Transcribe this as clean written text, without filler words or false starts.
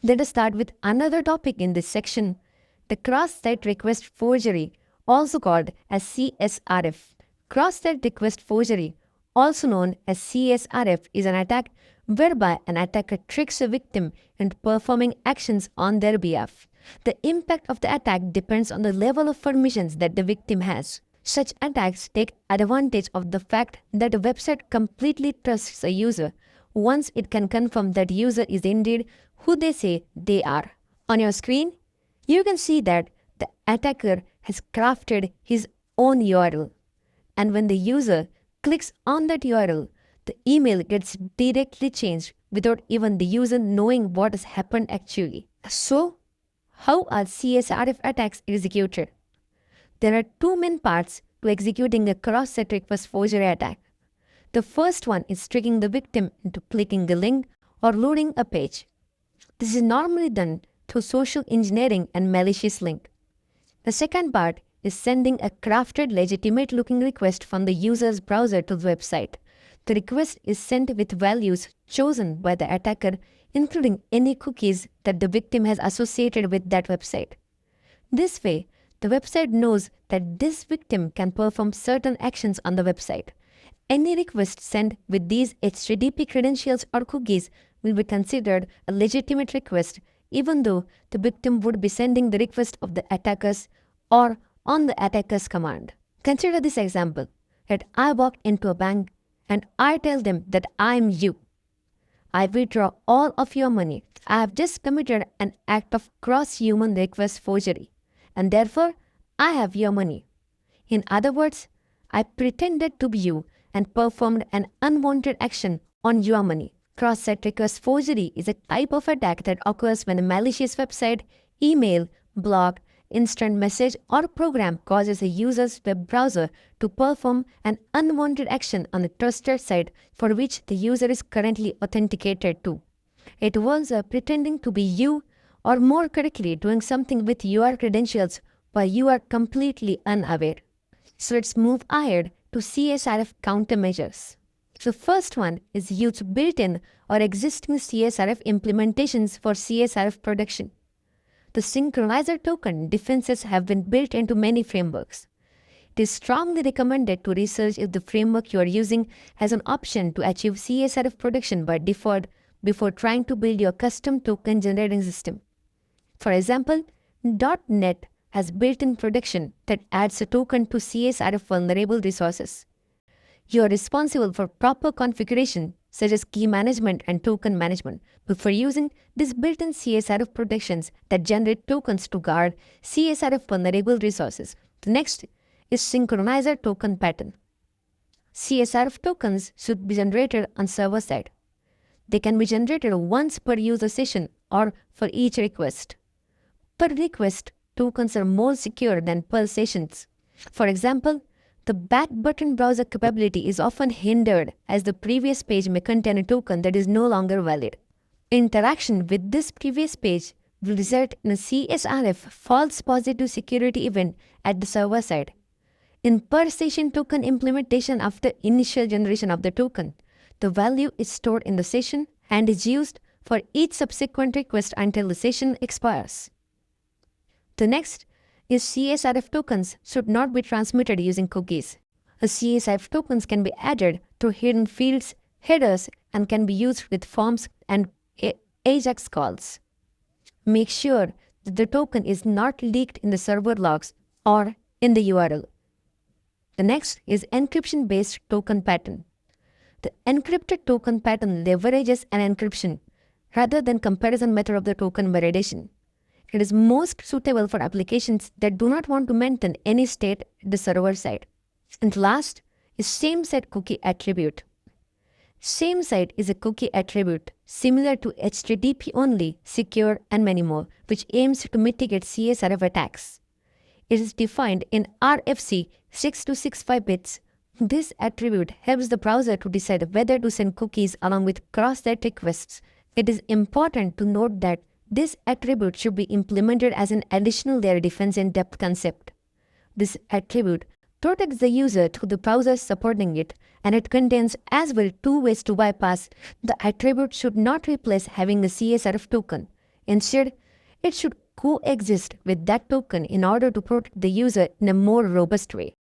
Let us start with another topic in this section, the Cross-Site Request Forgery, also called as CSRF. Cross-Site Request Forgery, also known as CSRF, is an attack whereby an attacker tricks a victim into performing actions on their behalf. The impact of the attack depends on the level of permissions that the victim has. Such attacks take advantage of the fact that a website completely trusts a user once it can confirm that user is indeed who they say they are. On your screen, you can see that the attacker has crafted his own URL. And when the user clicks on that URL, the email gets directly changed without even the user knowing what has happened actually. So, how are CSRF attacks executed? There are two main parts to executing a cross-site request forgery attack. The first one is tricking the victim into clicking a link or loading a page. This is normally done through social engineering and malicious link. The second part is sending a crafted legitimate-looking request from the user's browser to the website. The request is sent with values chosen by the attacker, including any cookies that the victim has associated with that website. This way, the website knows that this victim can perform certain actions on the website. Any request sent with these HTTP credentials or cookies will be considered a legitimate request, even though the victim would be sending the request of the attackers or on the attacker's command. Consider this example, that I walked into a bank and I tell them that I am you. I withdraw all of your money. I have just committed an act of cross-human request forgery, and therefore I have your money. In other words, I pretended to be you and performed an unwanted action on your money. Cross-site request forgery is a type of attack that occurs when a malicious website, email, blog, instant message, or program causes a user's web browser to perform an unwanted action on a trusted site for which the user is currently authenticated to. It was pretending to be you, or more correctly, doing something with your credentials while you are completely unaware. So let's move ahead to CSRF countermeasures. The first one is use built-in or existing CSRF implementations for CSRF protection. The synchronizer token defenses have been built into many frameworks. It is strongly recommended to research if the framework you are using has an option to achieve CSRF protection by default before trying to build your custom token generating system. For example, .NET has built-in protection that adds a token to CSRF vulnerable resources. You are responsible for proper configuration such as key management and token management before using these built-in CSRF protections that generate tokens to guard CSRF vulnerable resources. The next is synchronizer token pattern. CSRF tokens should be generated on server side. They can be generated once per user session or for each request. Per request, tokens are more secure than per sessions. For example, the back button browser capability is often hindered as the previous page may contain a token that is no longer valid. Interaction with this previous page will result in a CSRF false positive security event at the server side. In per session token implementation after initial generation of the token, the value is stored in the session and is used for each subsequent request until the session expires. The next is CSRF tokens should not be transmitted using cookies. CSRF tokens can be added through hidden fields, headers, and can be used with forms and AJAX calls. Make sure that the token is not leaked in the server logs or in the URL. The next is encryption-based token pattern. The encrypted token pattern leverages an encryption rather than comparison method of the token validation. It is most suitable for applications that do not want to maintain any state at the server side. And last is same-site cookie attribute. Same-site is a cookie attribute similar to HTTP only, secure, and many more, which aims to mitigate CSRF attacks. It is defined in RFC 6265 bits. This attribute helps the browser to decide whether to send cookies along with cross-site requests. It is important to note that this attribute should be implemented as an additional layer defense in depth concept. This attribute protects the user through the browser supporting it, and it contains as well two ways to bypass. The attribute should not replace having a CSRF token. Instead, it should coexist with that token in order to protect the user in a more robust way.